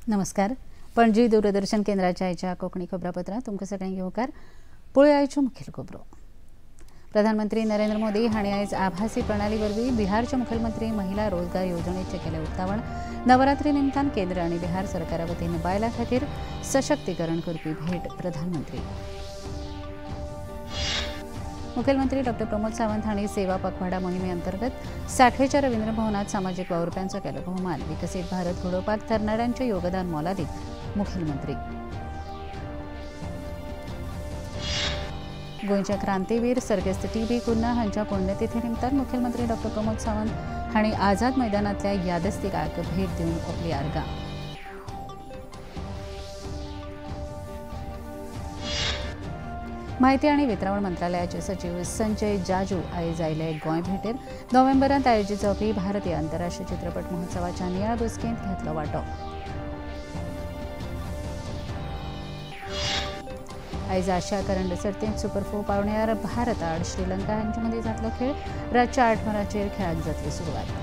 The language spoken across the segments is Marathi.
नमस्कार. पणजी दूरदर्शन केंद्राच्या आयच्या कोकणी खबरापत्रात तुमकां सगळ्यांक येवकार. पळोवया आयच्यो मुखेल खबरो. प्रधानमंत्री नरेंद्र मोदी हांणी आयज आभासी प्रणाली वरवीं बिहारचे मुखेलमंत्री महिला रोजगार येवजणेचें केलें उक्तावण. नवरात्री निमतान केंद्र आनी बिहार सरकारा वतीन बायलां खातीर सशक्तीकरण करपी भेट प्रधानमंत्री. मुखेलमंत्री डॉ प्रमोद सावंत हांणी सेवा पखवाडा मोहिमे अंतर्गत साठेच्या रवींद्र भवनात सामाजीक वावुरप्यांचो केलो भोवमान. विकसीत भारत घडोवपाक तरणाट्यांचें योगदान मोलादीक मुखेलमंत्री. गोंयचे क्रांतीवीर सर्गेस्त टी.बी. कुन्हा हांच्या पुण्यतिथी निमतान मुखेलमंत्री डॉ प्रमोद सावंत हांणी आझाद मैदानांतल्या यादस्तिकाक भेट दिवन आपली आर्गां. माहिती आनी वितरावण मंत्रालयाचे सचिव संजय जाजू आयज आयले गोंय भेटेर. नोव्हेंबरांत आयोजीत जावपी भारतीय आंतरराष्ट्रीय चित्रपट महोत्सवाच्या नियाळ बसकेंत घेतलो वांटो. आयज आशिया करंड सर्तींत सुपर 4 पावंड्यार भारत आड श्रीलंका हांचे मदीं जातलो खेळ. रातच्या 8 वरांचेर खेळाक जातली सुरवात.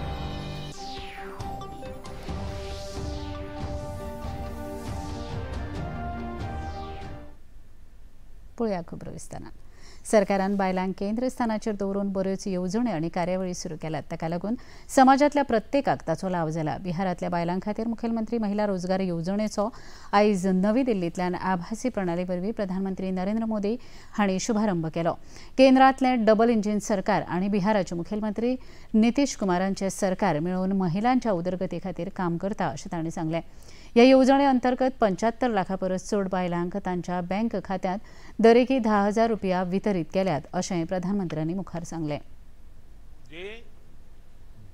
पळोवया खबरो विस्तारान. सरकारान बायलांक केंद्र स्थानाचेर दवरून बऱ्योच येवजण्यो आनी कार्यावळी सुरू केल्यात. ताका लागून समाजातल्या प्रत्येकाक ताचो लाव जाला. बिहारांतल्या बायलां खातीर मुखेलमंत्री महिला रोजगार येवजणेचो आयज नवी दिल्लींतल्यान आभासी प्रणाली वरवीं प्रधानमंत्री नरेंद्र मोदी हांणी शुभारंभ केलो. केंद्रांतलें डबल इंजीन सरकार आनी बिहाराचे मुखेलमंत्री नितीश कुमारांचें सरकार मेळून महिलांच्या उदरगती खातीर काम करता अशें तांणी सांगलें. ह्या येवजणे अंतर्गत 75 लाखां परस चड बायलांक तांच्या बँक खात्यांत दरेकी 10,000 रुपया वितरीत केल्यात अशें प्रधानमंत्र्यांनी मुखार सांगलें.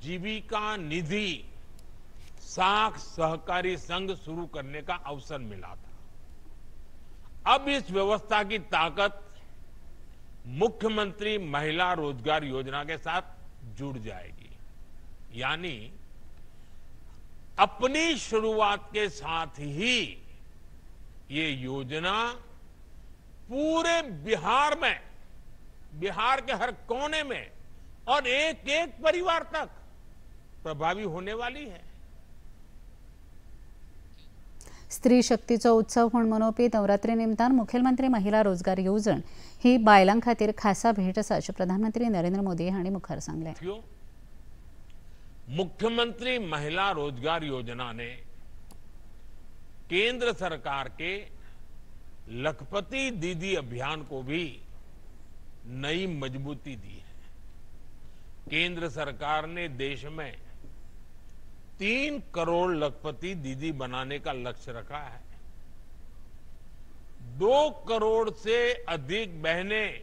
जीविका निधि साख सहकारी संघ शुरू करने का अवसर मिला था. अब इस व्यवस्था की ताकत मुख्यमंत्री महिला रोजगार योजना के साथ जुड़ जाएगी. यानी अपनी शुरुआत के साथ ही ये योजना पूरे बिहार में, बिहार के हर कोने में और एक एक परिवार तक प्रभावी होने वाली है. स्त्री शक्तीचो उत्सव म्हूण मनोवपी नवरात्री निमतान मुखेलमंत्री महिला रोजगार येवजण ही बायलां खातीर खासा भेट आसा अशें प्रधानमंत्री नरेंद्र मोदी हांणी मुखार सांगलें. मुख्यमंत्री महिला रोजगार योजना ने केंद्र सरकार के लखपति दीदी अभियान को भी नई मजबूती दी है. केंद्र सरकार ने देश में 3 करोड़ लखपति दीदी बनाने का लक्ष्य रखा है. 2 करोड़ से अधिक बहनें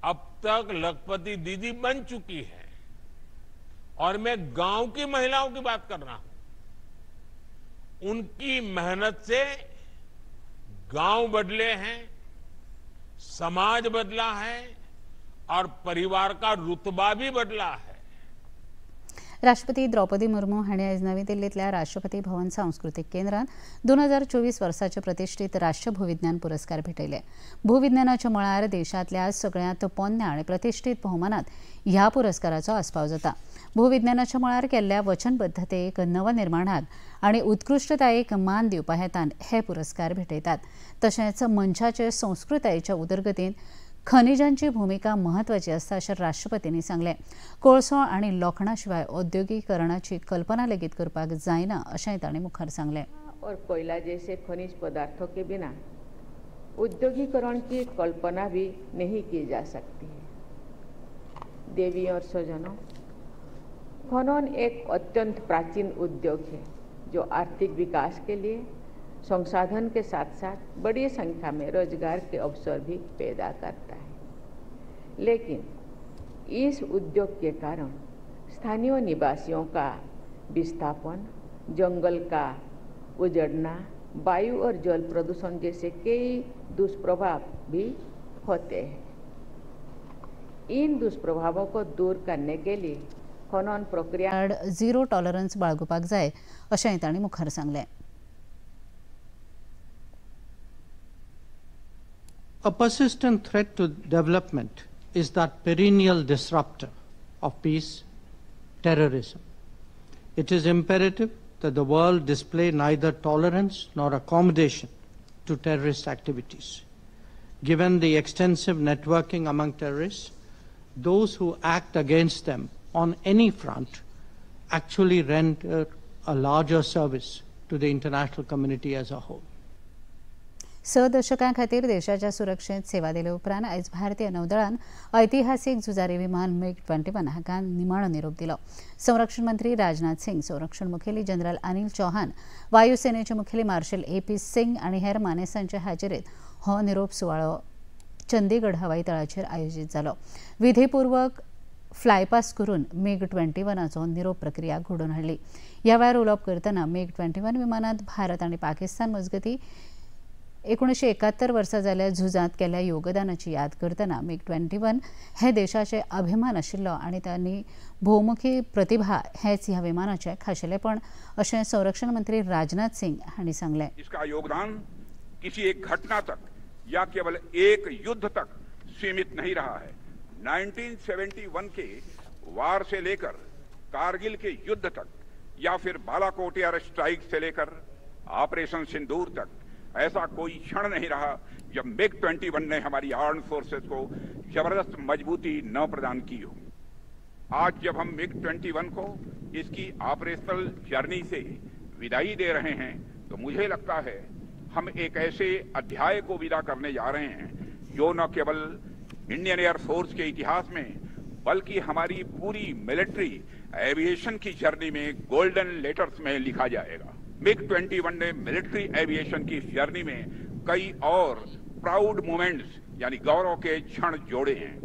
अब तक लखपति दीदी बन चुकी है. और मैं गांव की महिलाओं की बात कर रहा हूं. उनकी मेहनत से गांव बदले हैं, समाज बदला है और परिवार का रुतबा भी बदला है. राष्ट्रपती द्रौपदी मुर्मू हांणी आयज नवी दिल्लींतल्या राष्ट्रपती भवन सांस्कृतीक केंद्रांत 2024 वर्साचे प्रतिश्ठीत राष्ट्रीय भूविज्ञान पुरस्कार भेटयले. भूविज्ञानाच्या मळार देशांतल्या सगळ्यांत पोरण्या आनी प्रतिश्ठीत भोवमानांत ह्या पुरस्काराचो आस्पाव जाता. भूविज्ञानाच्या मळार केल्ल्या वचनबद्धतेक, नवनिर्माणाक आनी उत्कृश्टतायेक मान दिवपा हेतान हे पुरस्कार भेटयतात. तशेंच मनशाचे संस्कृतायेच्या उदरगतींत खनिजांची भूमिका महत्वाची आसता अशें राष्ट्रपतींनी सांगलें. कोळसो आनी लोखंडा शिवाय औद्योगिकरणाची कल्पना लेगीत करपाक जायना अशेंय तांणी मुखार सांगलें. और कोयला जैसे खनिज पदार्थों के बिना औद्योगिकरण की कल्पना भी नहीं की जा सकती है. देवी और स्वजनों, खनन एक अत्यंत प्राचीन उद्योग है जो आर्थिक विकास के लिए संसाधन के साथ साथ बड़ी संख्या में रोजगार के अवसर भी पैदा करता है. लेकिन इस उद्योग के कारण स्थानीय निवासियों का विस्थापन, जंगल का उजड़ना, वायु और जल प्रदूषण जैसे कई दुष्प्रभाव भी होते हैं. इन दुष्प्रभावों को दूर करने के लिए खनन प्रक्रिया झिरो टॉलरन्स बाळगुपाक जाय अशेंय तांणी मुखार सांगलें. A persistent threat to development is that perennial disruptor of peace, terrorism. It is imperative that the world display neither tolerance nor accommodation to terrorist activities. Given the extensive networking among terrorists, those who act against them on any front actually render a larger service to the international community as a whole. 6 दशकां खातीर देशाच्या सुरक्षेत सेवा दिले उपरांत आयज भारतीय नौदळान ऐतिहासीक झुजारी विमान MiG-21 हाका निमाणो निरोप दिलो. संरक्षण मंत्री राजनाथ सिंग, संरक्षण मुखेली जनरल अनिल चौहान, वायुसेनेचे मुखेली मार्शल AP सिंग आनी हेर मानेसांचे हाजेरीत हो निरोप सुवाळो चंदीगड हवाई तळाचेर आयोजीत जालो. विधीपूर्वक फ्लायपास करून MiG-21चो निरोप प्रक्रिया घडोवन हाडली. ह्या वेळार उलोवप करतना MiG-21 विमानांत भारत आनी पाकिस्तान मजगतीं 1971 वर्सा जाल्ल्या झुजांत केल्ल्या योगदानाची याद करतना MiG-21 हे देशाचे अभिमान आशिल्लो आनी तांणी भोवमुखी प्रतिभा हेच ह्या विमानाचे खाशेलेपण अशें संरक्षण मंत्री राजनाथ सिंग हांणी सांगलें. इसका योगदान किसी एक घटना तक या केवल एक युद्ध तक सीमित नहीं रहा है. 1971 के वार से लेकर कारगिल के युद्ध तक या फिर बालाकोट एयर स्ट्राइक से लेकर ऑपरेशन सिंदूर तक ऐसा कोई क्षण नहीं रहा जब MiG-21 ने हमारी आर्म्ड फोर्सेस को जबरदस्त मजबूती न प्रदान की हो. आज जब हम MiG-21 को इसकी ऑपरेशनल जर्नी से विदाई दे रहे हैं तो मुझे लगता है हम एक ऐसे अध्याय को विदा करने जा रहे हैं जो न केवल इंडियन एयर फोर्स के इतिहास में बल्कि हमारी पूरी मिलिट्री एविएशन की जर्नी में गोल्डन लेटर्स में लिखा जाएगा. MiG-21 ने मिलिट्री एविएशन की जर्नी में कई और प्राउड मोमेंट्स यानी गौरव के क्षण जोड़े हैं.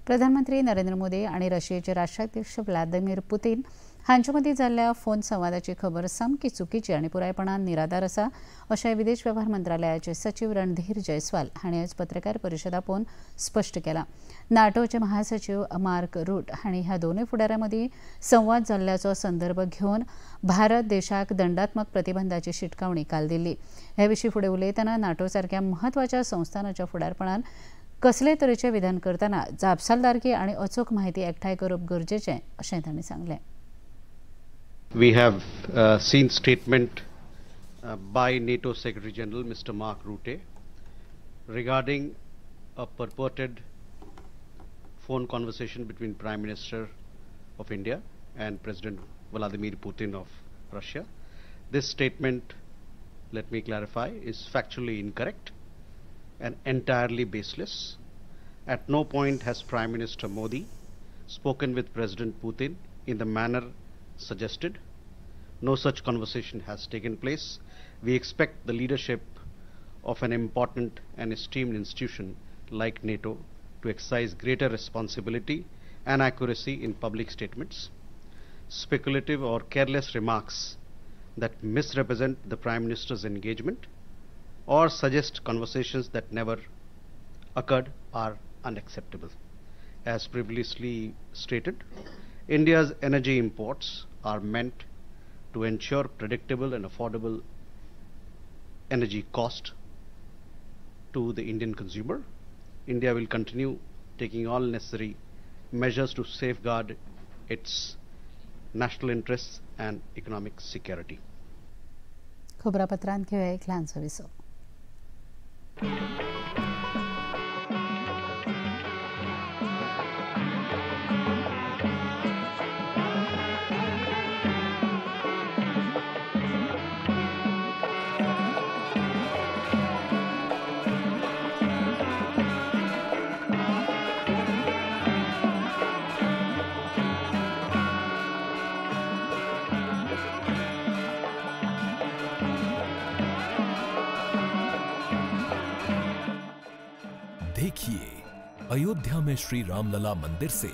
प्रधानमंत्री नरेंद्र मोदी आणि रशियाचे राष्ट्राध्यक्ष व्लादिमीर पुतीन हांचे मदीं जाल्ल्या फोन संवादाची खबर सामकी चुकीची आनी पुरायपणान निराधार आसा अशें विदेश वेव्हार मंत्रालयाचे सचिव रणधीर जयस्वाल हांणी आयज पत्रकार परिशद आपोवन स्पश्ट केलां. नाटोचे महासचिव मार्क रूट हांणी ह्या दोनूय फुडाऱ्यां मदीं संवाद जाल्ल्याचो संदर्भ घेवन भारत देशाक दंडात्मक प्रतिबंधाची शिटकावणी काल दिल्ली. हे विशीं फुडें उलयतना नाटो सारक्या म्हत्वाच्या संस्थानाच्या फुडारपणान कसले तरेचे विधान करतना जापसालदारकी आनी अचूक म्हायती एकठांय करप गरजेचें अशें तांणी सांगलें. We have seen statement by NATO Secretary General Mr. Mark Rutte regarding a purported phone conversation between Prime Minister of India and President Vladimir Putin of Russia. This statement, let me clarify, is factually incorrect and entirely baseless. At no point has Prime Minister Modi spoken with President Putin in the manner suggested. No such conversation has taken place. We expect the leadership of an important and esteemed institution like NATO to exercise greater responsibility and accuracy in public statements. Speculative or careless remarks that misrepresent the Prime Minister's engagement or suggest conversations that never occurred are unacceptable. As previously stated, India's energy imports are meant to ensure predictable and affordable energy cost to the Indian consumer. India will continue taking all necessary measures to safeguard its national interests and economic security. खबरापत्रांत घेऊया एक ल्हानसो विसो. देखिए अयोध्या में श्री रामलला मंदिर से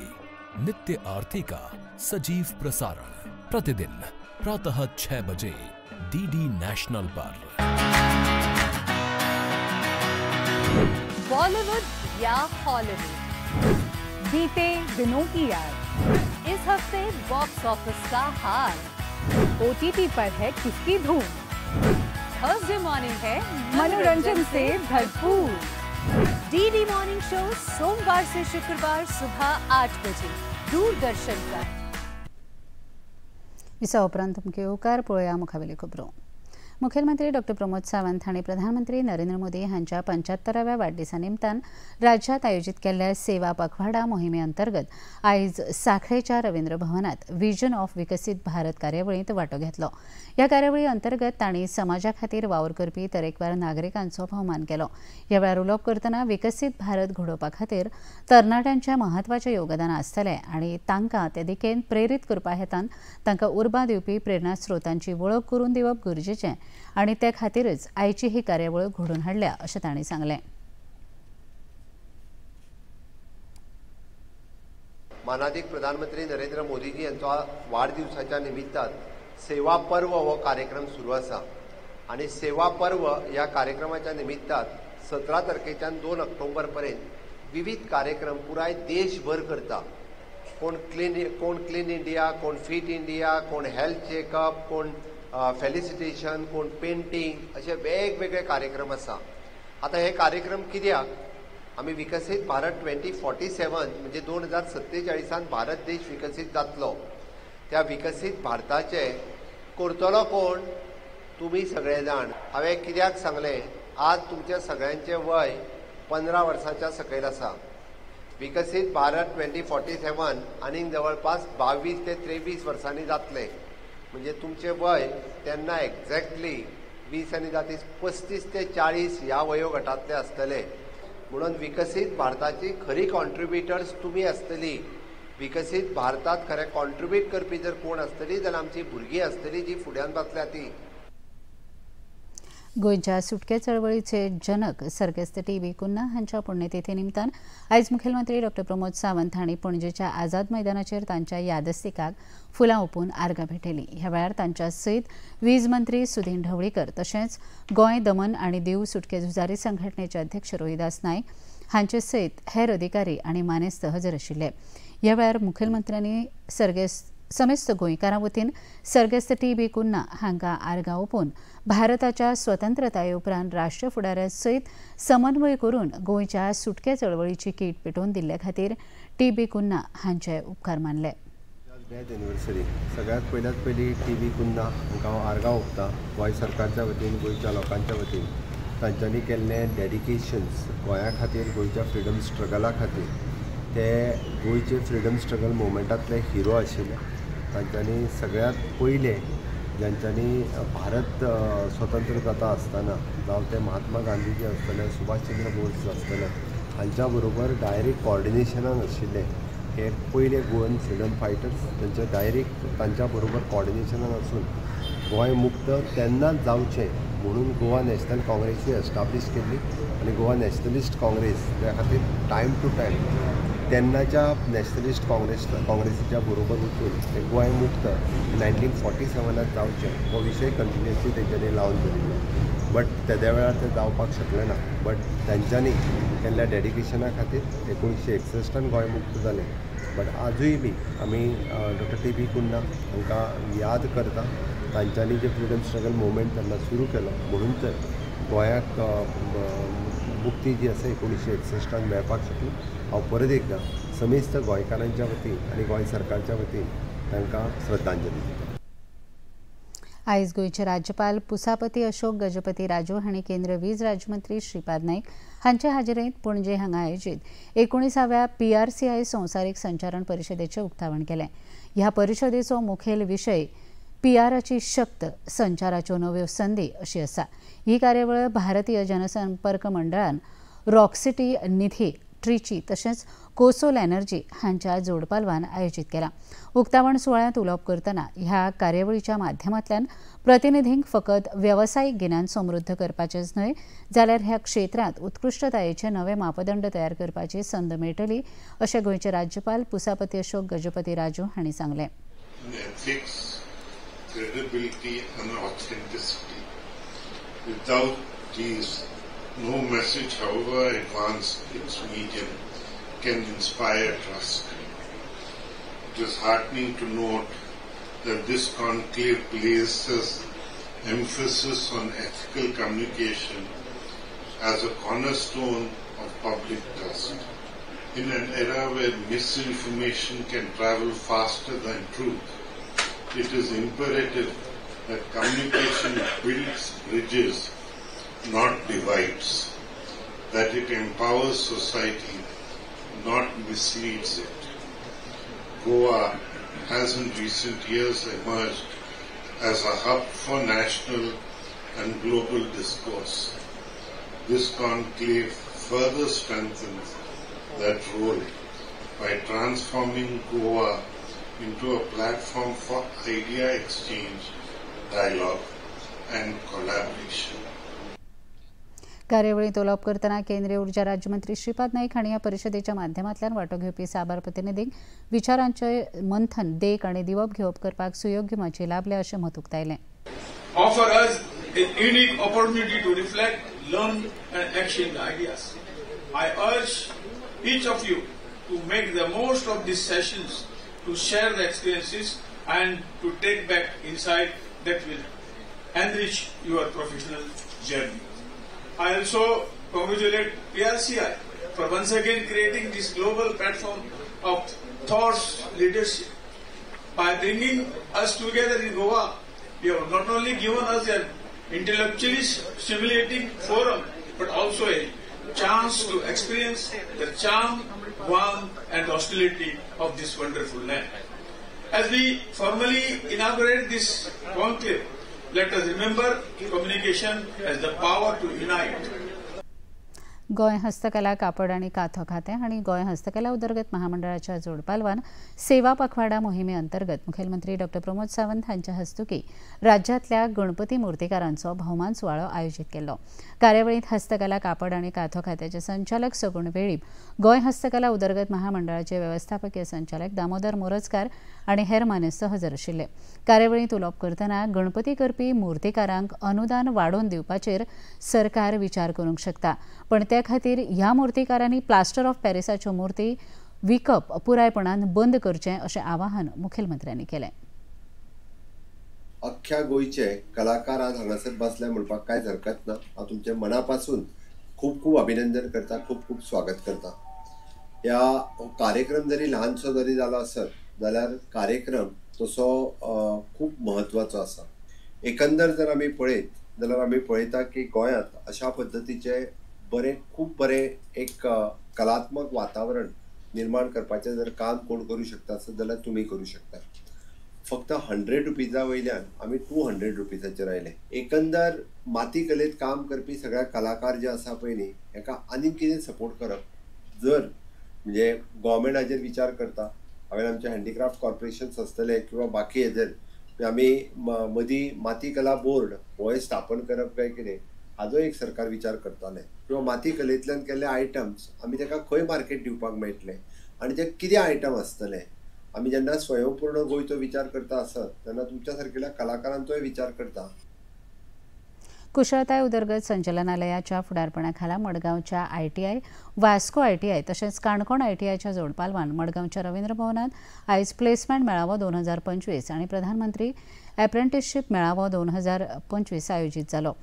नित्य आरती का सजीव प्रसारण प्रतिदिन प्रातः 6 बजे DD नेशनल पर. बॉलीवुड या हॉलीवुड, बीते दिनों की याद, इस हफ्ते बॉक्स ऑफिस का हाल, OTT पर है किसकी धूम, थर्सडे मॉर्निंग है मनोरंजन से भरपूर. DD मॉर्निंग शो सोमवार से शुक्रवार सुबह 8 बजे दूरदर्शन पर. विसा उपरांत तुमके उकार पळोवया मुखावेली खबरो. मुखेलमंत्री डॉ. प्रमोद सावंत हांणी प्रधानमंत्री नरेंद्र मोदी हांच्या 75व्या वाडदिसा निमतान राज्यांत आयोजीत केल्ल्या सेवा पखवाडा मोहिमे अंतर्गत आयज सांखळेच्या रवींद्र भवनात व्हिजन ऑफ विकसीत भारत कार्यावळींत वांटो घेतलो. ह्या कार्यावळी अंतर्गत तांणी समाजा खातीर वावर करपी तरेकवार नागरिकांचो भोवमान केलो. ह्या वेळार उलोवप करतना विकसीत भारत घडोवपा खातीर तरणाट्यांचें म्हत्वाचें योगदान आसतलें आनी तांकां ते दिकेन प्रेरीत करपा हेतान तांकां उर्बा दिवपी प्रेरणास्रोतांची वळख करून दिवप गरजेचें आनी ते खातीरच आयची ही कार्यावळ घडोवन हाडल्या अशें तांणी सांगलें. मानादीक प्रधानमंत्री नरेंद्र मोदीजी यांचा वाढदिवसाच्या निमित्तान सेवा पर्व हो कार्यक्रम सुरू आसा आणि सेवा पर्व ह्या कार्यक्रमाच्या निमित्तान 17 तारखेच्यान 2 ऑक्टोबर पर्यंत विविध कार्यक्रम पुराय देशभर करता. कोण क्लीन इंडिया, कोण फिट इंडिया, कोण हेल्थ चेकअप, कोण फेलिसिटेशन, कोण पेंटिंग असे वेगवेगळे कार्यक्रम आसा. आता हे कार्यक्रम कित्याक आमी विकसीत भारत 2047 म्हणजे 2047 भारत देश विकसीत जातलो. त्या विकसीत भारताचे करतलो कोण? तुम्ही सगळे जाण. हांवें कित्याक सांगलें, आज तुमच्या सगळ्यांचे वय 15 वर्सांच्या सकयल आसा. विकसीत भारत 2047 आनीक जवळपास 22 ते 23 वर्सांनी जातले. म्हणजे तुमचे वय तेन्ना एक्झॅक्टली 20 आनी 35 ते 40 ह्या वयोगटांतले आसतले. म्हणून विकसीत भारताची खरी कॉन्ट्रिब्युटर्स तुमी आसतली. विकसीत भारतात खरें कॉन्ट्रिब्यूट करपी जर कोण आसतली जाल्यार आमची भुरगीं आसतली जी फुड्यान बसल्या ती. गोंयच्या सुटके चळवळीचे जनक सर्गेस्त टी.बी. कुन्हा हांच्या पुण्यतिथी निमतान आयज मुखेलमंत्री डॉ. प्रमोद सावंत हांणी पणजेच्या आझाद मैदानाचेर तांच्या यादस्तिकाक फुलां ओंपून आर्गां भेटयलीं. ह्या वेळार तांच्या सयत वीज मंत्री सुदीन ढवळीकर तशेंच गोंय दमन आनी दीव सुटके झुजारी संघटनेचे अध्यक्ष रोहिदास नायक हांचे सयत हेर अधिकारी आनी मानेस्त हजर आशिल्ले. ह्या वेळार मुखेलमंत्र्यांनी समेस्त गोंयकारां वतीन सर्गेस्त टी.बी. कुन्हा हांकां आर्गां ओंपून भारताच्या स्वतंत्रताये उपरांत राष्ट्र फुडाऱ्या सयत समन्वय करून गोंयच्या सुटके चळवळीची कीट पेटोवन दिल्ले खातीर टी.बी. कुन्हा हांचे उपकार मानले. डेथ एनिवर्सरी सगळ्यात पयली टी.बी. कुन्हा हांकां हांव आर्गां ओंपता. गोंय सरकारच्या वतीन, गोंयच्या लोकांच्या वतीन तांच्यांनी केल्ले डेडिकेशन्स गोंया खातीर, गोंयच्या फ्रिडम स्ट्रगला खातीर. ते गोंयचे फ्रिडम स्ट्रगल मुवमेंटांतले हिरो आशिल्ले. तांच्यांनी सगळ्यात पयले ज्यांच्यांनी भारत स्वतंत्र जाता आसतना जावं ते महात्मा गांधीजी आसतले, सुभाषचंद्र बोस आसतले, हांच्या बरोबर डायरेक्ट कॉर्डिनेशनान आशिल्ले हे पयले गोवन फ्रिडम फायटर्स. तांचे डायरेक्ट तांच्या बरोबर कॉर्डिनेशनान आसून गोंय मुक्त तेन्नाच जावचें म्हणून गोवा नॅशनल काँग्रेसी एस्टाब्लीश केल्ली आनी गोवा नॅशनलिस्ट काँग्रेस त्या खातीर टायम टू टायम तेन्नाच्या नॅशनलिस्ट काँग्रेसीच्या बरोबर वचून ते गोंय मुक्त 1947 जावचें हो विशय कंटिन्युअसली तेंच्यांनी लावन दवरिल्लो. बट तेद्या वेळार ते जावपाक शकलें ना. बट तांच्यांनी केल्ल्या डेडिकेशना खातीर 1961 गोंय मुक्त जालें. बट आजूय बी आमी डॉ. टी.बी. कुन्हा हांकां याद करता. तांच्यांनी जे फ्रिडम स्ट्रगल मुवमेंट तेन्ना सुरू केलो म्हणून तर गोंयाक मुक्ती जी आसा 1961 मेळपाक शकली. हांव परत एकदां समेस्त गोंयकारांच्या वतीन आनी गोंय सरकारच्या वतीन तांकां श्रद्धांजली दिता. आयज गोंयचे राज्यपाल पुसापती अशोक गजपती राजू हांणी केंद्र वीज राज्यमंत्री श्रीपाद नाईक हांचे हाजेरींत पणजे हांगा आयोजीत 19व्या PRCI संवसारीक संचारण परिशदेचें उक्तावण केलें. ह्या परिशदेचो मुखेल विशय PRची शक्त, संचाराच्यो नव्यो संदी अशी आसा. ही कार्यावळ भारतीय जनसंपर्क मंडळान रॉकसिटी निधी, ट्रिची तशेंच कोसोल एनर्जी हांच्या जोडपालवान आयोजीत केला. उक्तावण सुवाळ्यांत उलोवप करतना ह्या कार्यावळीच्या माध्यमांतल्यान प्रतिनिधींक फकत वेवसायीक गिन्यान समृद्ध करपाचेंच न्हय जाल्यार ह्या क्षेत्रांत उत्कृश्टतायेचे नवे मापदंड तयार करपाची संद मेळटली अशें गोंयचे राज्यपाल पुसापती अशोक गजपती राजू हांणी सांगलें. Credibility and authenticity. Without these, no message, however advanced its medium, can inspire trust. It is heartening to note that this conclave places emphasis on ethical communication as a cornerstone of public trust. In an era where misinformation can travel faster than truth, it is imperative that communication builds bridges, not divides, that it empowers society, not misleads it. Goa has in recent years emerged as a hub for national and global discourse. This conclave further strengthens that role by transforming Goa into a platform for idea exchange, dialogue and collaboration. कार्यवळीत उलोवप करतना केंद्रीय उर्जा राज्यमंत्री श्रीपाद नाईक हांणी ह्या परिशदेच्या माध्यमांतल्यान वांटो घेवपी साबार प्रतिनिधींक विचारांचें मंथन देख आनी दिवप घेवप करपाक सुयोग्य मंच लाभले अशें मत उक्तायलें. Offer us a unique opportunity to reflect, learn and exchange ideas. I urge each of you to make the most of these sessions, to share the experiences and to take back insight that will enrich your professional journey. I also congratulate PRCI for once again creating this global platform of thought leadership. By bringing us together in Goa, you have not only given us an intellectually stimulating forum, but also a chance to experience the charm, warmth and hostility of this wonderful land. As we formally inaugurate this conclave, let us remember communication as the power to unite. Goa हस्तकला कापड आनी काथो खातें हांणी गोंय हस्तकला उदरगत महामंडळाच्या जोडपालवान सेवा पखवाडा मोहिमे अंतर्गत मुखेलमंत्री डॉ प्रमोद सावंत हांच्या हस्तुकीं राज्यांतल्या गणपती मुर्तीकारांचो भोवमान सुवाळो आयोजीत केल्लो. कार्यावळींत हस्तकला कापड आनी काथो खात्याचे संचालक सगुण वेळीप, गोंय हस्तकला उदरगत महामंडळाचे वेवस्थापकीय संचालक दामोदर मोरजकार आनी हेर मानेस्त हजर आशिल्ले. कार्यावळींत उलोवप करतना गणपती करपी मुर्तीकारांक अनुदान वाडोवन दिवपाचेर सरकार विचार करूंक शकता, पण त्या खातीर ह्या मुर्तीकारांनी प्लास्टर ऑफ पॅरिसाच्यो मुर्ती विकप पुरायपणान बंद करचें अशें आवाहन मुखेलमंत्र्यांनी केलें. अख्ख्या गोंयचे कलाकार आज हांगासर बसले म्हणपाक कांयच हरकत ना. हांव तुमचे मनापासून खूब खूब अभिनंदन करता, खूब खूब स्वागत करता. ह्या कार्यक्रम जरी ल्हानसो जरी जालो आसत जाल्यार कार्यक्रम तसो खूब म्हत्वाचो आसा. एकंदर जर आमी पळयत जाल्यार आमी पळयता की गोंयांत अशा पद्दतीचे खूब बरें एक कलात्मक वातावरण निर्माण करपाचें जर काम कोण करूं शकता आसत जाल्यार तुमी करूं शकता. फक्त 100 रुपीजा वयल्यान आमी 200 रुपीजाचेर आयले. एकंदर माती कलेत काम करपी सगळ्या कलाकार जे आसा पळय न्ही, हेका आनीक कितें सपोर्ट करप. जर म्हणजे गव्हर्मेंट हाजेर विचार करता, हांवें आमचे हँडीक्राफ्ट कॉर्पोरेशन्स आसतले किंवा बाकी हेजेर आमी मदीं माती कला बोर्ड हो स्थापन करप काय कितें हाजो एक सरकार विचार करताले. किंवा माती कलेंतल्यान केल्ले आयटम्स आमी ताका खंय मार्केट दिवपाक मेळटलें आनी ते कितें आयटम आसतले. आमी जेन्ना स्वयंपूर्ण गोंयचो विचार करता आसत तेन्ना तुमच्या सारकेल्या कलाकारांचोय विचार करता. कुशळताय उदरगत संचालनालयाच्या फुडारपणाखाला मडगांवच्या ITI, वास्को ITI तशेंच काणकोण ITIच्या जोडपालवान मडगांवच्या रवींद्र भवनात आयज प्लेसमेंट मेळावो 2025 आनी प्रधानमंत्री एप्रेंटिसशीप मेळावो 2025 आयोजीत जालो.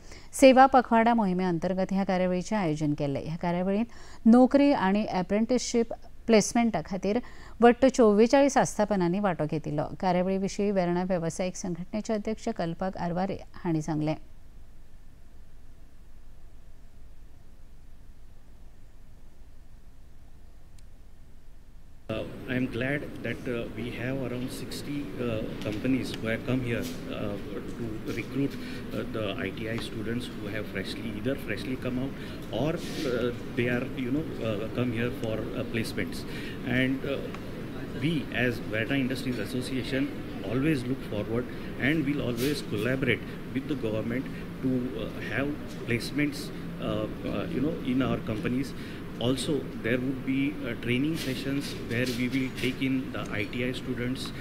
सेवा पखवाडा मोहिमे अंतर्गत ह्या कार्यावळीचें आयोजन केल्लें. ह्या कार्यावळींत नोकरी आनी एप्रेंटिसशीप प्लेसमेंटा खातीर वट्ट 44 आस्थापनांनी वांटो घेतिल्लो. कार्यावळी विशीं वेर्णा वेवसायीक संघटनेचे अध्यक्ष कल्पक आरवारे हांणी सांगलें. I am glad that we have around 60 companies who have come here to recruit the ITI students who have either freshly come out or they are come here for placements. And we as Verna Industries Association always look forward and will always collaborate with the government to have placements in our companies. Also, there would be training sessions where we will take in the ITI students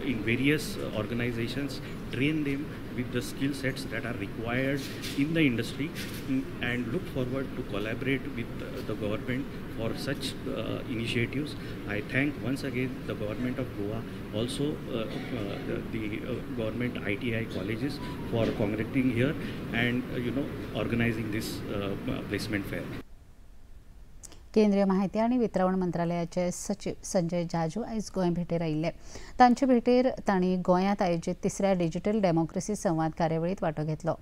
in various organizations, train them with the skill sets that are required in the industry, and look forward to collaborate with the government for such initiatives. I thank once again the government of Goa, also the government ITI colleges for congregating here and organizing this placement fair. केंद्रीय माहिती आणि वितरण मंत्रालयाचे सचिव संजय जाजू आयज गोंय भेटेर आयिल्ले. तांचे भेटेर तांणी गोंयांत आयोजीत 3ऱ्या डिजिटल डेमोक्रेसी संवाद कार्यावळीत वांटो घेतलो.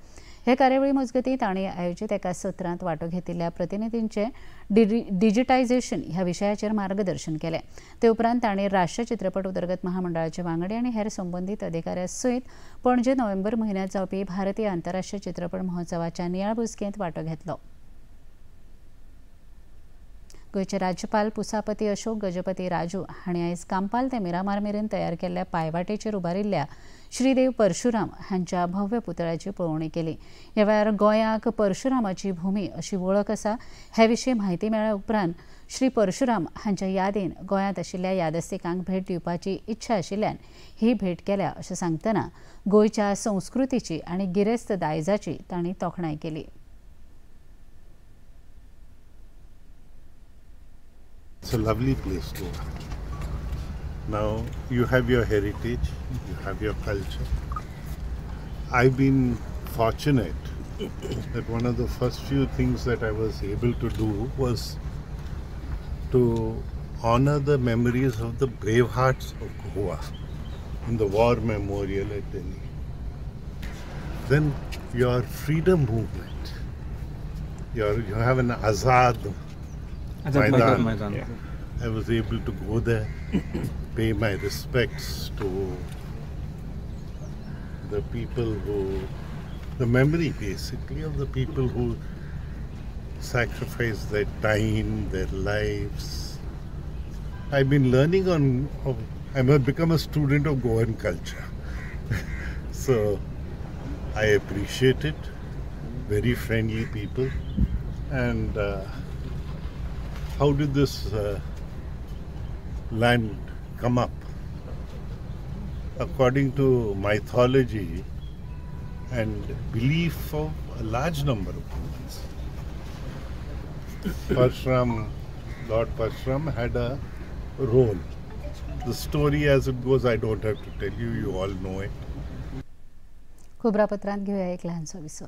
हे कार्यावळी मजगतीं तांणी आयोजीत एका सत्रांत वांटो घेतिल्ल्या प्रतिनिधींचे डिजिटायझेशन ह्या विशयाचेर मार्गदर्शन केलें. ते उपरांत तांणी राष्ट्रीय चित्रपट उदरगत महामंडळाचे वांगडी आनी हेर संबंदीत अधिकाऱ्यां सयत पणजे नोव्हेंबर म्हयन्यांत जावपी भारतीय आंतरराष्ट्रीय चित्रपट महोत्सवाच्या नियाळ बसकेंत वांटो घेतलो. गोंयचे राज्यपाल पुसापती अशोक गजपती राजू हांणी आयज कांपाल ते मिरामार मेरेन तयार केल्ल्या पायवाटेचेर उबारिल्ल्या श्रीदेव परशुराम हांच्या भव्य पुतळ्याची पळोवणी केली. ह्या वेळार गोंयाक परशुरामाची भूमी अशी वळख आसा हे विशीं म्हायती मेळ्ळे उपरांत श्री परशुराम हांच्या यादीन गोंयांत आशिल्ल्या यादस्तिकांक भेट दिवपाची इत्सा आशिल्ल्यान ही भेट केल्या अशें सांगतना गोंयच्या संस्कृतीची आनी गिरेस्त दायजाची तांणी तोखणाय केली. It's a lovely place to live. Now you have your heritage, you have your culture. I've been fortunate that one of the first few things that I was able to do was to honor the memories of the bravehearts of Goa in the war memorial at Delhi. Then your freedom movement, you have an Azad Maidan. Yeah. I was able to go there, pay my respects to the people the memory basically of the people who sacrificed their time, their lives. I've been learning I've become a student of Goan culture. So I appreciate it. Very friendly people. And how did this land come up? According to mythology and belief of a large number of humans, Lord Parshuram had a role. The story as it goes, I don't have to tell you, you all know it. खबरापत्रांत घेऊया एक लहानसो विसो.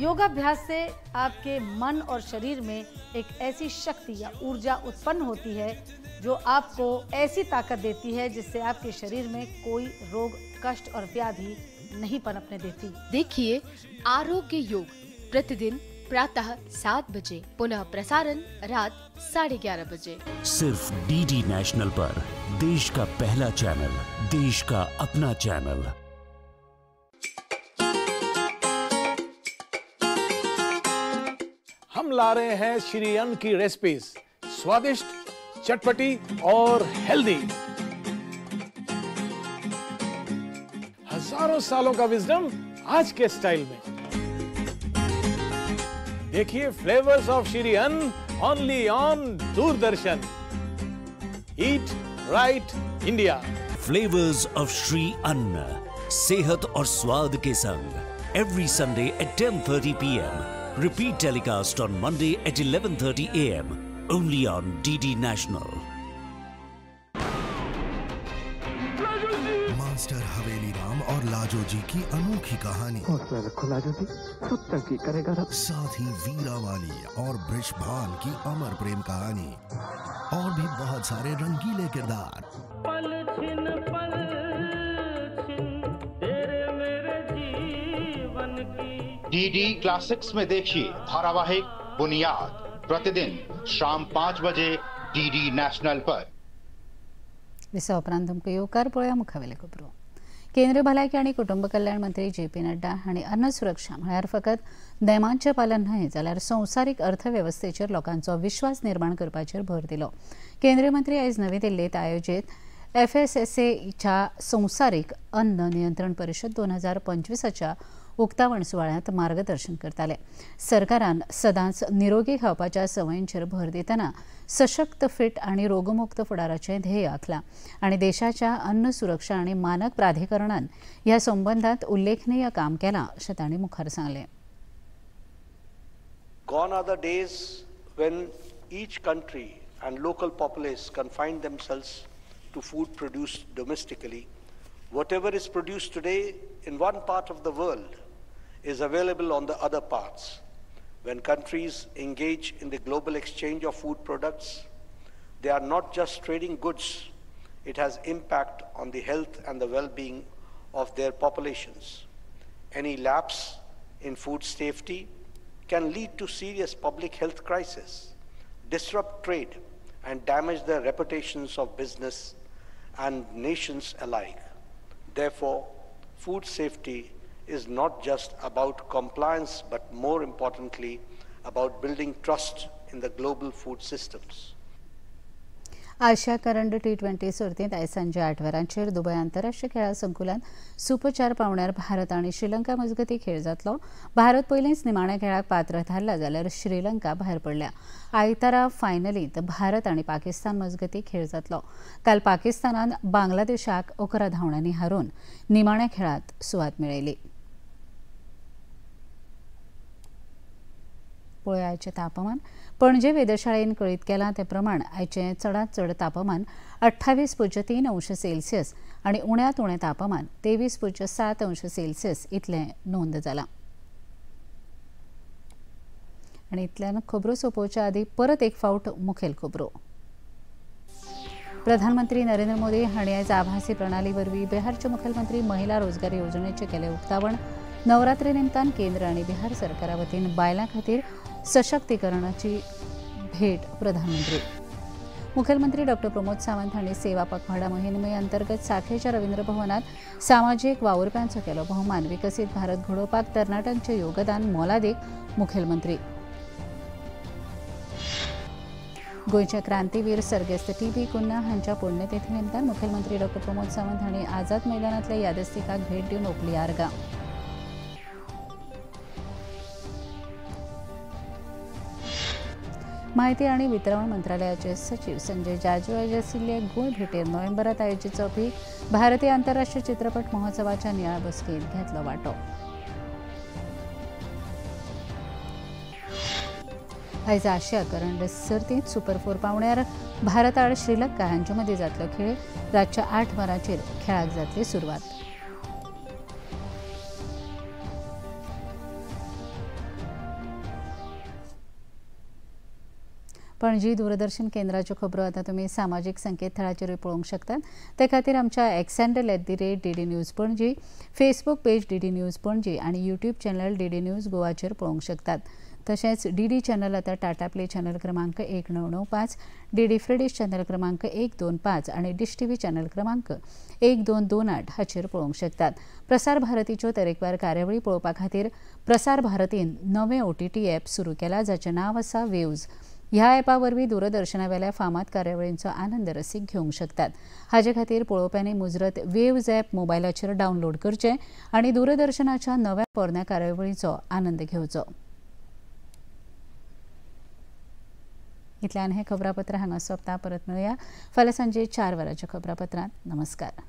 योगाभ्यास से आपके मन और शरीर में एक ऐसी शक्ति या ऊर्जा उत्पन्न होती है जो आपको ऐसी ताकत देती है जिससे आपके शरीर में कोई रोग, कष्ट और व्याधि नहीं पनपने देती। देखिए आरोग्य योग प्रतिदिन प्रातः 7 बजे, पुनः प्रसारण रात 11:30 बजे, सिर्फ डीडी नेशनल पर। देश का पहला चैनल, देश का अपना चैनल। हम ला रहे हैं श्री अन्न की रेसिपीज, स्वादिष्ट, चटपटी और हेल्दी। हजारों सालों का विजडम आज के स्टाइल में। देखिए flavours of Shri Anna only on Doordarshan. Eat right India. Flavours of Shri Anna, सेहत और स्वाद के संग। Every Sunday at 10:30 PM। Repeat telecast on Monday at 11:30 AM. Only on DD National. Master Haveli Ram और लाजो जी की अनोखी कहानी। लाजो जी कब तक करेगा? साथ ही वीरावाली और बृषभान की अमर प्रेम कहानी और भी बहुत सारे रंगीले किरदार। पल छिन तेरे मेरे जीवन की। डीडी क्लासिक्स में देखिए धारावाहिक बुनियाद प्रतिदिन शाम 5 बजे डीडी नेशनल पर। विसा उपरांत तुमकां येवकार पळोवया मुखावेले खबरो. केंद्रीय भलायकी आणि कुटुंब कल्याण मंत्री JP नड्डा हांणी अन्न सुरक्षा म्हळ्यार फकत नेमांचें पालन न्हय जाल्यार संवसारीक अर्थवेवस्थेचेर लोकांचो विश्वास निर्माण करपाचेर भर दिलो. केंद्रीय मंत्री आयज नवी दिल्लीत आयोजीत FSSAच्या संवसारीक अन्न नियंत्रण परिशद 2025च्या उक्तावण सुवाळ्यांत मार्गदर्शन करताले. सरकारान सदांच निरोगी खावपाच्या संवयींचेर भर दितना सशक्त, फिट आनी रोगमुक्त फुडाराचें ध्येय आखलां आनी देशाच्या अन्न सुरक्षा आनी मानक प्राधिकरणान ह्या संबंदांत उल्लेखनीय काम केलां अशें तांणी मुखार सांगलें. Gone are the days when each country and local populace confined themselves to food produced domestically. Whatever is produced today in one part of the world is available on the other parts. When countries engage in the global exchange of food products, they are not just trading goods. It has impact on the health and the well-being of their populations. Any lapse in food safety can lead to serious public health crisis, disrupt trade, and damage the reputations of business and nations alike. Therefore, food safety is not just about compliance, but more importantly, about building trust in the global food systems. Asia Karad T20 सर्तींत आयज सांजे 8 वरांचेर दुबय आंतरराष्ट्रीय खेळा संकुलांत सुपर 4 पावंड्यार भारत आनी श्रीलंका मजगतीं खेळ जातलो. भारत पयलींच निमाण्या खेळाक पात्र थारला जाल्यार श्रीलंका भायर पडल्या. आयतारा फायनलींत भारत आनी पाकिस्तान मजगतीं खेळ जातलो. काल पाकिस्तानान बांगलादेशाक 11 धांवड्यांनी हारोवन निमाण्या खेळांत सुवात मेळयली. पळय आयचें तापमान. पणजे वेधशाळेन कळीत केलां ते प्रमाण आयचें चडांत चड तापमान 28.3 अंश सेल्सियस आनी उण्यांत उणें तापमान 23.7 अंश सेल्सियस इतलें नोंद जालां. आनी इतल्यान खबरो सोंपोवच्या आदीं परत एक फावट मुखेल खबरो. प्रधानमंत्री नरेंद्र मोदी हांणी आयज आभासी प्रणाली वरवीं बिहारचे मुखेलमंत्री महिला रोजगार येवजणेचें केलें उक्तावण. नवरात्री निमतान केंद्र आनी बिहार सरकारा वतीन बायलां खातीर सशक्तीकरणाची भेट प्रधानमंत्री. मुखेलमंत्री डॉ प्रमोद सावंत हांणी सेवा पखवाडा मोहिमे अंतर्गत सांखळेच्या रवींद्र भवनात सामाजीक वावुरप्यांचो केलो भोवमान. विकसीत भारत घडोवपाक तरणाट्यांचें योगदान मोलादीक. मुखेलमंत्री. गोंयचे क्रांतीवीर सर्गेस्त टी.बी. कुन्हा हांच्या पुण्यतिथी निमतान मुखेलमंत्री डॉ प्रमोद सावंत हांणी आझाद मैदानांतल्या यादस्तिकाक भेट दिवन ओंपली आर्गां. माहिती आनी वितरण मंत्रालयाचे सचिव संजय जाजू आयज आशिल्ले गोंय भेटेर नोव्हेंबरांत आयोजीत जावपी भारतीय आंतरराष्ट्रीय चित्रपट महोत्सवाच्या नियाळ बसकेंत घेतलो वांटो. आयज आशिया करंड सर्तींत सुपर 4 पावंड्यार भारत आड श्रीलंका हांचे मदीं जातलो खेळ. रातच्या 8 वरांचेर खेळाक जातली सुरवात. पणजी दूरदर्शन केंद्राच्यो खबरो आतां तुमी सामाजीक संकेतथळाचेरूय पळोवंक शकतात. ते खातीर आमच्या x handle @DD news Panaji, Facebook page DD news Panaji आनी यूट्यूब चॅनल DD न्यूज गोवाचेर पळोवंक शकतात. तशेंच DD चॅनल आतां टाटा प्ले चॅनल क्रमांक 1995, DD फ्री डिश चॅनल क्रमांक 125 आनी डिश TV चॅनल क्रमांक 1228 हाचेर पळोवंक शकतात. प्रसार भारतीच्यो तरेकवार कार्यावळी पळोवपा खातीर प्रसार भारतीन नवें OTT ॲप सुरू केलां, जाचें नांव आसा वेव्ज. ह्या ॲपा वरवीं दूरदर्शनावेल्या फामाद कार्यावळींचो आनंद रसीक घेवंक शकतात. हाचे खातीर पळोवप्यांनी मुजरत वेव्ज ॲप मोबायलाचेर डावनलोड करचें आनी दूरदर्शनाच्या नव्या पोरन्या कार्यावळींचो आनंद घेवचो. इतल्यान हें खबरापत्र हांगा सोंपता. परत मेळुया फाल्यां सांजे 4 वरांच्या खबरापत्रांत. नमस्कार.